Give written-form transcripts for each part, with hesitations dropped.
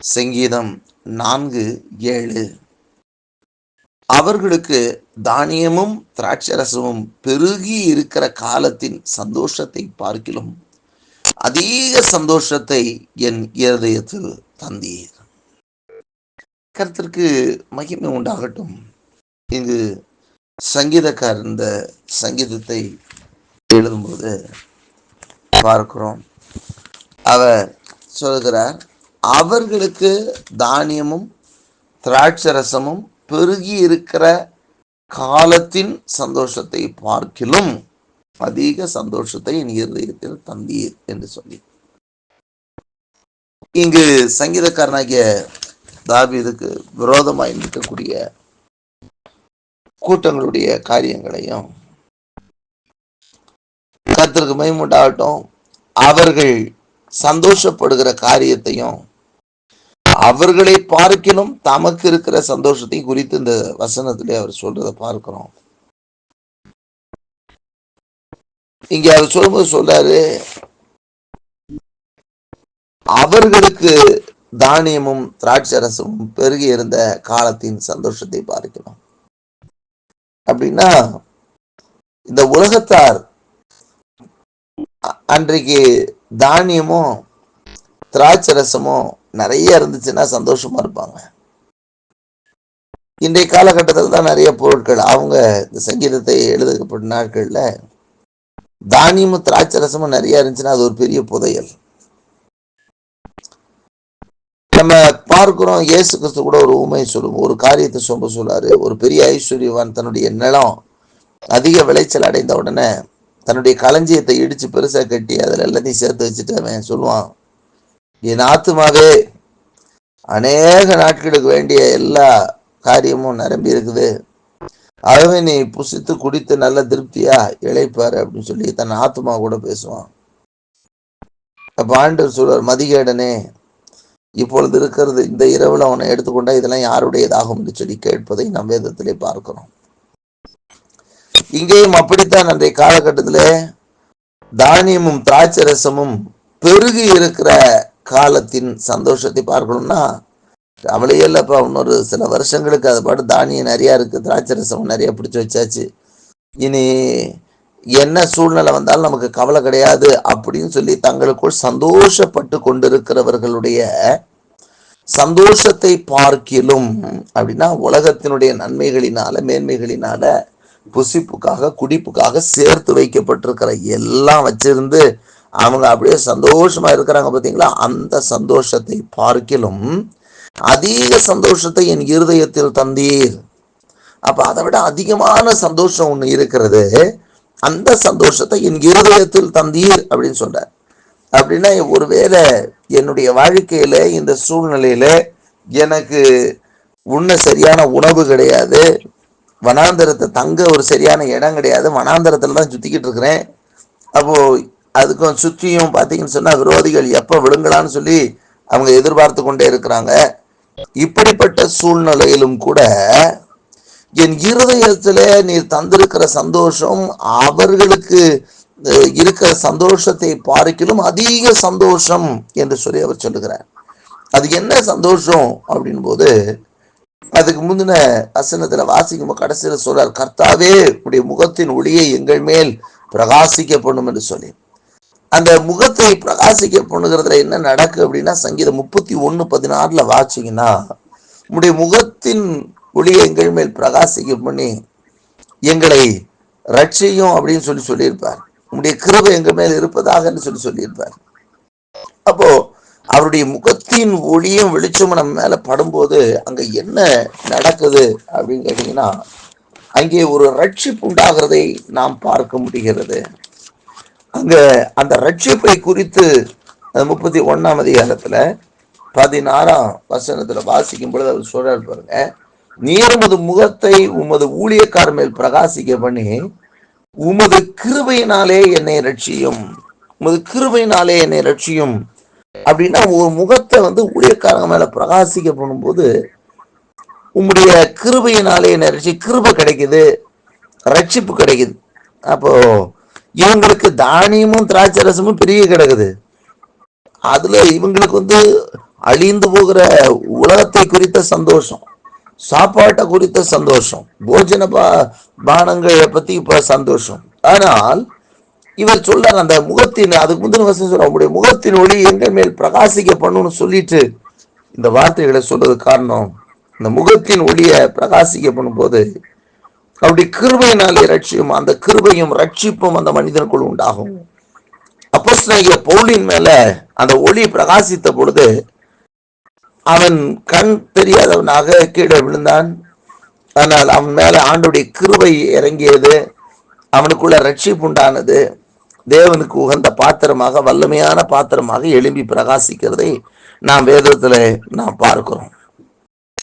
சங்கீதம் 4:7. அவர்களுக்கு தானியமும் திராட்சரசமும் பெருகி இருக்கிற காலத்தின் சந்தோஷத்தை பார்க்கிலும் அதிக சந்தோஷத்தை என் இருதயத்தில் தந்தீர். கர்த்தருக்கு மகிமை உண்டாகட்டும். இங்கு சங்கீதக்காரர் இந்த சங்கீதத்தை எழுதும்போது பார்க்கிறோம். அவர் சொல்கிறார், அவர்களுக்கு தானியமும் திராட்சரசமும் பெருகி இருக்கிற காலத்தின் சந்தோஷத்தை பார்க்கிலும் அதிக சந்தோஷத்தை என் இருதயத்தில் தந்தீர் என்று சொல்லி, இங்கு சங்கீதக்காரனாகிய தாவீதுக்கு விரோதமாய் இருக்கக்கூடிய கூட்டங்களுடைய காரியங்களையும் கர்த்தருக்கு மகிமை உண்டாகட்டும், அவர்கள் சந்தோஷப்படுகிற காரியத்தையும் அவர்களை பார்க்கிலும் தமக்கு இருக்கிற சந்தோஷத்தை குறித்து இந்த வசனத்திலே அவர் சொல்றதை பார்க்கிறோம். இங்க அவர் சொல்லும்போது சொல்றாரு, அவர்களுக்கு தானியமும் திராட்சரசமும் பெருகி இருந்த காலத்தின் சந்தோஷத்தை பார்க்கணும். அப்படின்னா இந்த உலகத்தார் அன்றைக்கு தானியமும் திராட்சரசமும் நிறைய இருந்துச்சுன்னா சந்தோஷமா இருப்பாங்க. இன்றைய காலகட்டத்தில் தான் நிறைய பொருட்கள், அவங்க இந்த சங்கீதத்தை எழுதப்பட்ட நாட்கள்ல தானியமும் திராட்சரசமும் நிறைய இருந்துச்சுன்னா அது ஒரு பெரிய புதையல். நம்ம பார்க்கிறோம், இயேசு கிறிஸ்து கூட ஒரு உண்மை சொல்லுவோம், ஒரு காரியத்தை சொல்றாரு. ஒரு பெரிய ஐஸ்வர்யவான் தன்னுடைய நிலம் அதிக விளைச்சல் அடைந்த உடனே தன்னுடைய களஞ்சியத்தை இடிச்சு பெருசா கட்டி அதுல எல்லாத்தையும் சேர்த்து வச்சுட்டு அவன் சொல்லுவான், என் ஆத்துமாவே அநேக நாட்களுக்கு வேண்டிய எல்லா காரியமும் நிரம்பி இருக்குது, ஆகவே நீ புசித்து குடித்து நல்ல திருப்தியா இளைப்பாரு அப்படின்னு சொல்லி தன் ஆத்துமா கூட பேசுவான். அப்ப ஆண்டவர் சொல்வார், மதிகேடனே, இப்பொழுது இருக்கிறது இந்த இரவுல அவனை எடுத்துக்கொண்டா இதெல்லாம் யாருடையதாகும் என்று சொல்லி கேட்பதை நம் வேதத்திலே பார்க்கிறோம். இங்கேயும் அப்படித்தான் அன்றைய காலகட்டத்திலே தானியமும் திராட்சரசமும் பெருகி இருக்கிற காலத்தின் சந்தோஷத்தை பார்க்கணும்னா அவளையே இல்லப்பா, இன்னொரு சில வருஷங்களுக்கு அது பாட்டு தானியம் நிறைய இருக்கு, திராட்சரசமும் நிறைய பிடிச்சி வச்சாச்சு, இனி என்ன சூழ்நிலை வந்தாலும் நமக்கு கவலை கிடையாது அப்படின்னு சொல்லி தங்களுக்குள் சந்தோஷப்பட்டு கொண்டிருக்கிறவர்களுடைய சந்தோஷத்தை பார்க்கிலும், அப்படின்னா உலகத்தினுடைய நன்மைகளினால மேன்மைகளினால புசிப்புக்காக குடிப்புக்காக சேர்த்து வைக்கப்பட்டிருக்கிற எல்லாம் வச்சிருந்து அவங்க அப்படியே சந்தோஷமா இருக்கிறாங்க பார்த்தீங்களா, அந்த சந்தோஷத்தை பார்க்கிலும் அதிக சந்தோஷத்தை என் இருதயத்தில் தந்தீர். அப்ப அதை விட அதிகமான சந்தோஷம் ஒண்ணு இருக்கிறது, அந்த சந்தோஷத்தை என் இருதயத்தில் தந்தீர் அப்படின்னு சொல்றார். அப்படின்னா ஒருவேளை என்னுடைய வாழ்க்கையில இந்த சூழ்நிலையில எனக்கு உண்ண சரியான உணவு கிடையாது, வனாந்தரத்தை தங்க ஒரு சரியான இடம் கிடையாது, வனாந்தரத்துல தான் சுத்திக்கிட்டு இருக்கிறேன். அப்போ அதுக்கும் சுற்றியும் பார்த்தீங்கன்னு சொன்னா விரோதிகள் எப்ப விழுங்கலான்னு சொல்லி அவங்க எதிர்பார்த்து கொண்டே இருக்கிறாங்க. இப்படிப்பட்ட சூழ்நிலையிலும் கூட என் இருதயத்துல நீர் தந்திருக்கிற சந்தோஷம் அவர்களுக்கு இருக்கிற சந்தோஷத்தை பார்க்கிலும் அதிக சந்தோஷம் என்று சொல்லி அவர் சொல்லுகிறார். அது என்ன சந்தோஷம் அப்படின் போது, அதுக்கு முந்தின வசனத்துல வாசிக்கும் கடைசியில சொல்றார், கர்த்தாவே உடைய முகத்தின் ஒளியை எங்கள் மேல் பிரகாசிக்க பண்ணும் என்று சொல்லி. அந்த முகத்தை பிரகாசிக்க பண்ணுகிறதுல என்ன நடக்கு அப்படின்னா, சங்கீதம் 31:16 வாசிங்கன்னா, உடைய முகத்தின் ஒளியை எங்கள் மேல் பிரகாசிக்க பண்ணி எங்களை ரட்சியும் அப்படின்னு சொல்லி சொல்லியிருப்பார். உங்களுடைய கிருபை எங்கள் மேல் இருப்பதாக சொல்லியிருப்பார். அப்போ அவருடைய முகத்தின் ஒளியும் வெளிச்சமும் நம்ம மேல படும்போது அங்க என்ன நடக்குது அப்படின்னு கேட்டீங்கன்னா, அங்கே ஒரு ரட்சிப்பு உண்டாகிறதை நாம் பார்க்க முடிகிறது. அங்க அந்த ரட்சிப்பை குறித்து 31ஆம் அதிகாரத்துல 16ஆம் வசனத்துல வாசிக்கும் பொழுது அவர் சொல்றாரு பாருங்க, நீர் உமது முகத்தை உமது ஊழியக்காரர் மேல் பிரகாசிக்க பண்ணி உமது கிருபையினாலே என்னை ரட்சியும், உமது கிருபையினாலே என்னை ரட்சியும். அப்படின்னா ஒரு முகத்தை ஊழியக்காரங்க மேல பிரகாசிக்க பண்ணும்போது உங்களுடைய கிருபையினாலே என்னை ரட்சி, கிருபை கிடைக்குது, ரட்சிப்பு கிடைக்குது. அப்போ இவங்களுக்கு தானியமும் திராட்சரசமும் பெரிய கிடக்குது, அதுல இவங்களுக்கு அழிந்து போகிற உலகத்தை குறித்த சந்தோஷம், சாப்பாட்டை குறித்த சந்தோஷம், போஜன பானங்களை பத்தி இப்ப சந்தோஷம். ஆனால் இவர் சொல்றார், அந்த முகத்தின், அதுக்கு முந்தின வசனம் சொல்ற, உங்களுடைய முகத்தின் ஒளி எங்கள் மேல் பிரகாசிக்க பண்ணுன்னு சொல்லிட்டு இந்த வார்த்தைகளை சொல்றது காரணம், இந்த முகத்தின் ஒளியை பிரகாசிக்க பண்ணும்போது அப்படி கிருபையினாலே ரட்சியும், அந்த கிருபையும் ரட்சிப்பும் அந்த மனிதனுக்குள் உண்டாகும். அப்போஸ்தலனாகிய பவுலின் மேல அந்த ஒளி பிரகாசித்த பொழுது அவன் கண் தெரியாதவனாக கீழே விழுந்தான். ஆனால் அவன் மேல ஆண்டுடைய கிருபை இறங்கியது, அவனுக்குள்ள ரட்சிப்பு உண்டானது, தேவனுக்கு உகந்த பாத்திரமாக, வல்லமையான பாத்திரமாக எழும்பி பிரகாசிக்கிறதை நாம் வேதத்துல நாம் பார்க்கிறோம்.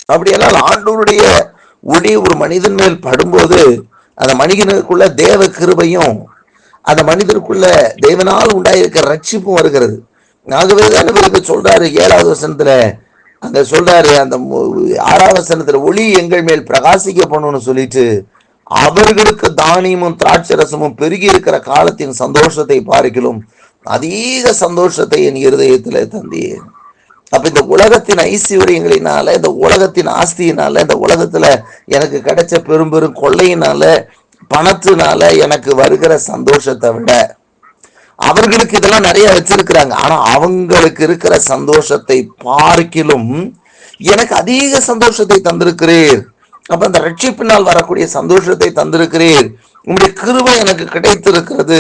அப்படியெல்லாம் ஆண்டவருடைய ஒளி ஒரு மனிதன் மேல் படும்போது அந்த மனிதனுக்குள்ள தேவ கிருபையும் அந்த மனிதனுக்குள்ள தேவனால் உண்டாயிருக்கிற ரட்சிப்பும் வருகிறது. ஆகவேதான் இவருக்கு சொல்றாரு 7வது வசனத்துல, அங்க சொல்றாரு, அந்த 6வது வசனத்துல ஒளி எங்கள் மேல் பிரகாசிக்க பண்ணணும்னு சொல்லிட்டு, அவர்களுக்கு தானியமும் திராட்சரசமும் பெருகி இருக்கிற காலத்தின் சந்தோஷத்தை பார்க்கிலும் அதிக சந்தோஷத்தை என் இருதயத்துல தந்தீர். அப்ப இந்த உலகத்தின் ஐஸ்வர்யங்களினால, இந்த உலகத்தின் ஆஸ்தியினால, இந்த உலகத்துல எனக்கு கிடைச்ச பெரும் பெரும் கொள்ளையினால, பணத்தினால எனக்கு வருகிற சந்தோஷத்தை விட, அவர்களுக்கு இதெல்லாம் நிறைய வச்சிருக்கிறாங்க, ஆனா அவங்களுக்கு இருக்கிற சந்தோஷத்தை பார்க்கிலும் எனக்கு அதிக சந்தோஷத்தை தந்திருக்கிறீர். அப்ப அந்த ரட்சிப்பினால் வரக்கூடிய சந்தோஷத்தை தந்திருக்கிறீர். உங்களுடைய கிருபை எனக்கு கிடைத்திருக்கிறது,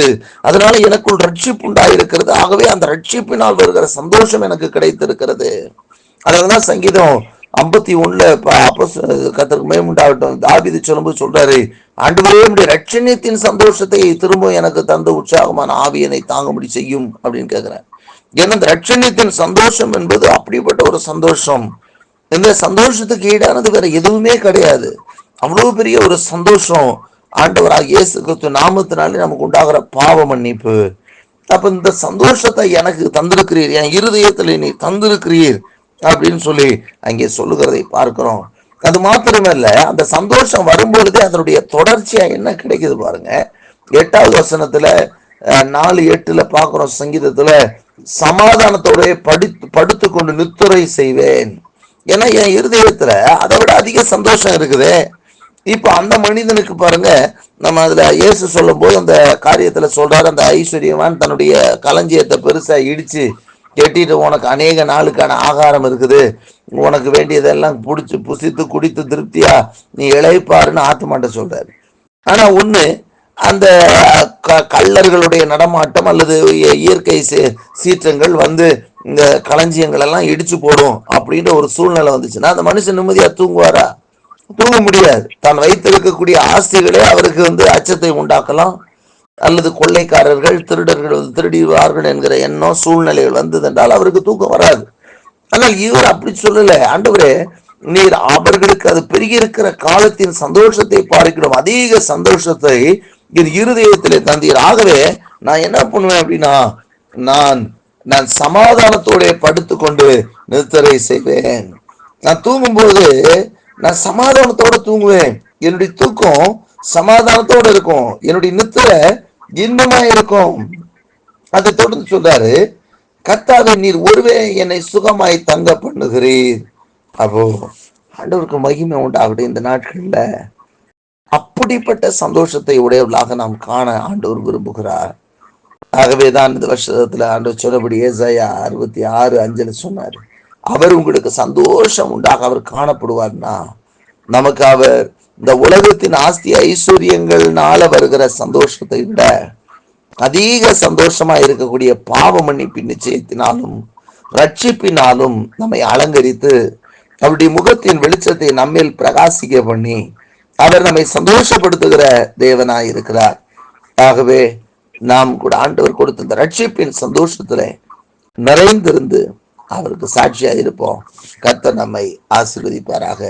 அதனால எனக்குள் ரட்சிப்பு உண்டாயிருக்கிறது. ஆகவே அந்த ரட்சிப்பினால் வருகிற சந்தோஷம் எனக்கு கிடைத்திருக்கிறது. அதனாலதான் சங்கீதம் 51 கர்த்தருக்கு மகிமை உண்டாகட்டும், தாவீது சொல்லும்போது சொல்றாரு, ஆண்டவரே உம்முடைய ரட்சணியத்தின் சந்தோஷத்தை திரும்ப எனக்கு தந்து உற்சாகமான ஆவியனை தாங்கும்படி செய்யும் அப்படின்னு கேட்கிறேன். ஏன்னா இந்த ரட்சணியத்தின் சந்தோஷம் என்பது அப்படிப்பட்ட ஒரு சந்தோஷம். இந்த சந்தோஷத்துக்கு ஈடானது வேற எதுவுமே கிடையாது. அவ்வளவு பெரிய ஒரு சந்தோஷம் ஆண்டவராக இயேசு கிறிஸ்து நாமத்தினாலே நமக்கு உண்டாகிற பாவ மன்னிப்பு. அப்ப இந்த சந்தோஷத்தை எனக்கு தந்திருக்கிறீர், என் இருதயத்தில் நீ தந்திருக்கிறீர் அப்படின்னு சொல்லி அங்கே சொல்லுகிறதை பார்க்கிறோம். அது மாத்திரமல்ல, அந்த சந்தோஷம் வரும்பொழுதே அதனுடைய தொடர்ச்சியா என்ன கிடைக்குது பாருங்க. 8வது வசனத்துல 4:8 பார்க்கிறோம், சங்கீதத்துல, சமாதானத்தோட படுத்து கொண்டு நித்திரை செய்வேன். ஏன்னா என் இருதயத்துல அதை விட அதிக சந்தோஷம் இருக்குது. இப்ப அந்த மனிதனுக்கு பாருங்க, நம்ம அதுல இயேசு சொல்லும் போது அந்த காரியத்துல சொல்றாரு, அந்த ஐஸ்வர்யவான் தன்னுடைய களஞ்சியத்தை பெருசா இடிச்சு கெட்டிட்டு, உனக்கு அநேக நாளுக்கான ஆகாரம் இருக்குது, உனக்கு வேண்டியதெல்லாம் புடிச்சு புசித்து குடித்து திருப்தியா நீ இளைப்பாருன்னு ஆத்துமாட்ட சொல்றாரு. ஆனா ஒண்ணு, அந்த கள்ளர்களுடைய நடமாட்டம் அல்லது இயற்கை சீற்றங்கள் வந்து இந்த களஞ்சியங்கள் எல்லாம் இடிச்சு போடும் அப்படின்ற ஒரு சூழ்நிலை வந்துச்சுன்னா அந்த மனுஷன் நிம்மதியா தூங்குவாரா? தூங்க முடியாது. தான் வைத்திருக்கக்கூடிய ஆஸ்திகளே அவருக்கு அச்சத்தை உண்டாக்கலாம், அல்லது கொள்ளைக்காரர்கள் திருடர்கள் திருடிவார்கள் என்கிற எண்ணம் சூழ்நிலைகள் வந்தது என்றால் அவருக்கு தூக்கம் வராது. ஆனால் இவர் அப்படி சொல்லல. ஆண்டவரே, நீர் அவர்களுக்கு அது பெருகி இருக்கிற காலத்தின் சந்தோஷத்தை பார்க்கிறோம், அதிக சந்தோஷத்தை என் இருதயத்திலே தந்தீர். ஆகவே நான் என்ன பண்ணுவேன் அப்படின்னா, நான் சமாதானத்தோட படுத்துக்கொண்டு நித்திரை செய்வேன். நான் தூங்கும்போது நான் சமாதானத்தோட தூங்குவேன். என்னுடைய தூக்கம் சமாதானத்தோட இருக்கும், என்னுடைய நித்திரை இன்பமா இருக்கும். அதை தொடர்ந்து சொல்றாரு, கர்த்தாவே நீர் ஒருவே என்னை சுகமாய் தங்க பண்ணுகிறீர். அப்போ ஆண்டவருக்கு மகிமை உண்டாகட்டும். இந்த நாட்கள்ல அப்படிப்பட்ட சந்தோஷத்தை உடையவர்களாக நாம் காண ஆண்டவர் விரும்புகிறார். ஆகவேதான் இந்த வருஷத்துல ஆண்டவர் சொன்னபடி ஏசாயா 66:5 சொன்னாரு, அவர் உங்களுக்கு சந்தோஷம் உண்டாக அவர் காணப்படுவார்னா, நமக்கு அவர் இந்த உலகத்தின் ஆஸ்தி ஐஸ்வர்யங்கள்னால வருகிற சந்தோஷத்தை விட அதிக சந்தோஷமா இருக்கக்கூடிய பாவ மன்னிப்பின் நிச்சயத்தினாலும் ரட்சிப்பினாலும் நம்மை அலங்கரித்து அவருடைய முகத்தின் வெளிச்சத்தை நம்மேல் பிரகாசிக்க பண்ணி அவர் நம்மை சந்தோஷப்படுத்துகிற தேவனாய் இருக்கிறார். ஆகவே நாம் கூட ஆண்டவர் கொடுத்த இந்த ரட்சிப்பின் சந்தோஷத்துல நிறைந்திருந்து அவருக்கு சாட்சியா இருப்போம். கர்த்தர் நம்மை ஆசீர்வதிப்பாராக.